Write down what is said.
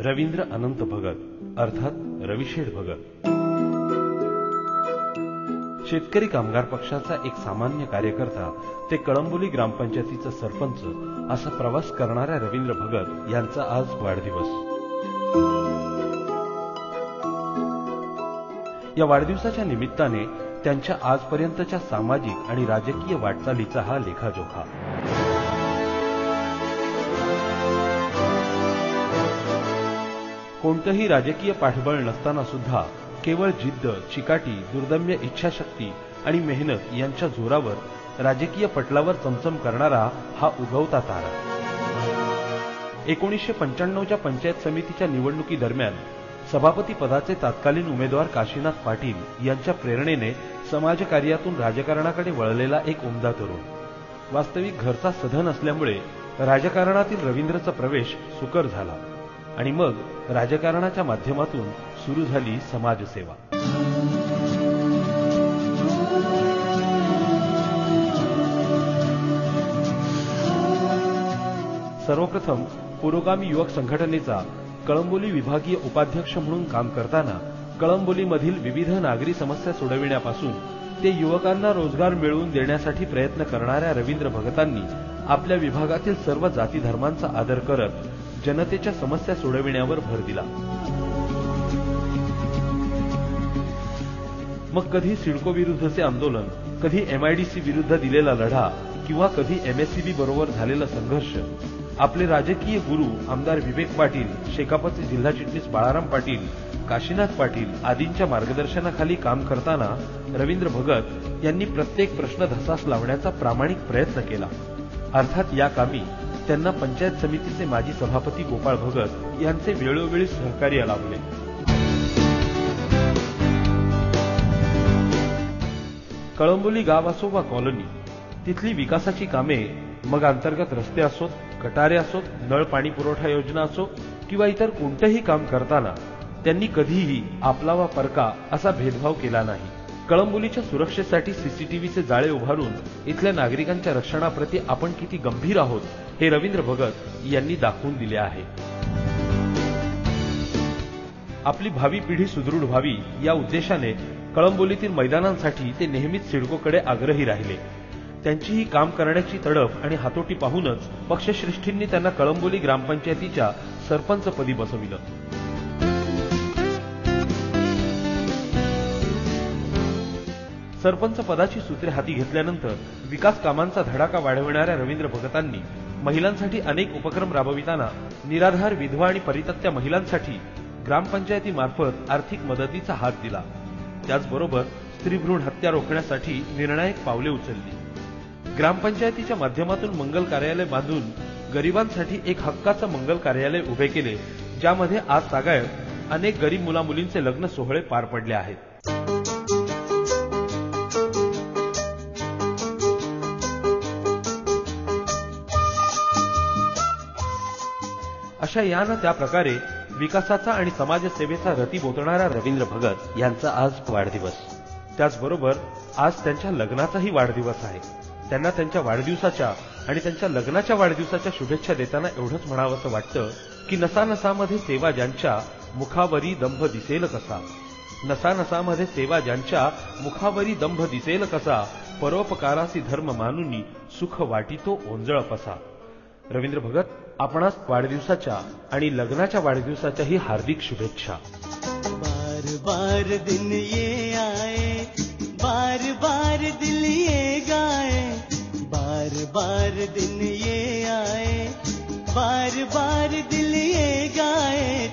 रवींद्र अनंत भगत अर्थात रविशेठ भगत शेतकरी कामगार पक्षाचा एक सामान्य कार्यकर्ता ते कळंबोली ग्रामपंचायतीचा सरपंच असा प्रवास करणाऱ्या रवींद्र भगत यांचा आज वाढदिवस। या वाढदिवसाच्या निमित्ताने त्यांच्या आजपर्यंतच्या सामाजिक आणि राजकीय वाटचालीचा हा लेखाजोखा। कोणतेही राजकीय पाठबळ नसताना सुद्धा केवळ जिद्द, चिकाटी, दुर्दम्य इच्छाशक्ती आणि मेहनत यांच्या जोरावर राजकीय पटलावर चमचम करणारा हा उगवता तारा। 1995च्या पंचायत समितीच्या निवडणुकीदरम्यान सभापती पदाचे तत्कालीन उमेदवार काशीनाथ पाटील यांच्या प्रेरणेने समाजकार्यातून राजकारणाकडे वळलेला एक उमदा तरुण। वास्तविक घरचा सधन असल्यामुळे राजकारणातील रवींद्रचा प्रवेश सुकर झाला आणि मग राजकारणाच्या माध्यमातून सुरू झाली समाजसेवा। सर्वप्रथम पुरोगामी युवक संघटनेचा कळंबोली विभागीय उपाध्यक्ष म्हणून काम करताना कळंबोलीमधील विविध नागरी समस्या सोडविण्यापासून ते युवकांना रोजगार मिळवून देण्यासाठी प्रयत्न करणाऱ्या रवींद्र भगतांनी आपल्या विभागातील सर्व जाती धर्मांचा आदर करत जनतेच्या समस्या सोडविण्यावर भर दिला। मग कधी सिडको विरुद्धचे आंदोलन, कधी MIDC विरुद्ध दिलेला लढा किंवा कधी MSCB बरोबर झालेला संघर्ष आपले राजकीय गुरु आमदार विवेक पाटील, शेकापचे जिल्हा चिटणीस बाळाराम पाटील, काशीनाथ पाटील आदींच्या मार्गदर्शनाखाली काम करताना रवींद्र भगत यांनी प्रत्येक प्रश्न धसास लावण्याचा प्रामाणिक प्रयत्न केला। अर्थात या कामी त्यांना पंचायत समितीचे माजी सभापती गोपाळ भगत यांचे वेळोवेळी सहकार्य लाभले। कळंबोली गाव असो वा कॉलनी, तिथली विकासाची कामे मग अंतर्गत रस्ते असोत, गटारे असोत, नळ पाणी पुरवठा योजना असो किंवा इतर कोणतेही काम करताना त्यांनी कधीही आपला वा परका असा भेदभाव केला नाही। कळंबोलीच्या सुरक्षेसाठी CCTVचे जाळे उभारून इथल्या नागरिकांच्या रक्षणाप्रती आपण किती गंभीर आहोत हे रवींद्र भगत यांनी दाखवून दिले आहे। आपली भावी पिढी सुदृढ व्हावी या उद्देशाने कळंबोलीतील मैदानांसाठी ते नेहमीच सिडकोकडे आग्रही राहिले। त्यांची ही काम करण्याची तडफ आणि हातोटी पाहूनच पक्षश्रेष्ठींनी त्यांना कळंबोली ग्रामपंचायतीच्या सरपंचपदी बसविलं। सरपंच पदाची सूत्रे हाती घेतल्यानंतर विकास कामांचा धडाका वाढविणाऱ्या रवींद्र भगतांनी महिलांसाठी अनेक उपक्रम राबविताना निराधार, विधवा आणि परित्यक्त्या महिलांसाठी ग्रामपंचायतीमार्फत आर्थिक मदतीचा हात दिला। त्याचबरोबर स्त्रीभ्रूण हत्या रोखण्यासाठी निर्णायक पावले उचलली। ग्रामपंचायतीच्या माध्यमातून मंगल कार्यालय बांधून गरिबांसाठी एक हक्काचं मंगल कार्यालय उभे केले, ज्यामध्ये आज तागायत अनेक गरीब मुलामुलींचे लग्न सोहळे पार पडले आहेत। अशा या ना त्या प्रकारे विकासाचा आणि समाजसेवेचा रती बोतणारा रवींद्र भगत यांचा आज वाढदिवस। त्याचबरोबर आज त्यांच्या लग्नाचाही वाढदिवस आहे। त्यांना त्यांच्या वाढदिवसाच्या आणि त्यांच्या लग्नाच्या वाढदिवसाच्या शुभेच्छा देताना एवढंच म्हणावंसं वाटतं की नसानसामध्ये सेवा ज्यांच्या मुखावरी दंभ दिसेल कसा, नसानसामध्ये सेवा ज्यांच्या मुखावरी दंभ दिसेल कसा, परोपकारासी धर्म मानुनी सुख वाटितो ओंजळ पसा। रवींद्र भगत, आपणास वाढदिवसाच्या आणि लग्नाच्या वाढदिवसाच्याही हार्दिक शुभेच्छा। बार बार दिन ये आए, बार बार दिल ये गाए, बार बार दिन ये आए, बार बार दिल ये गाए,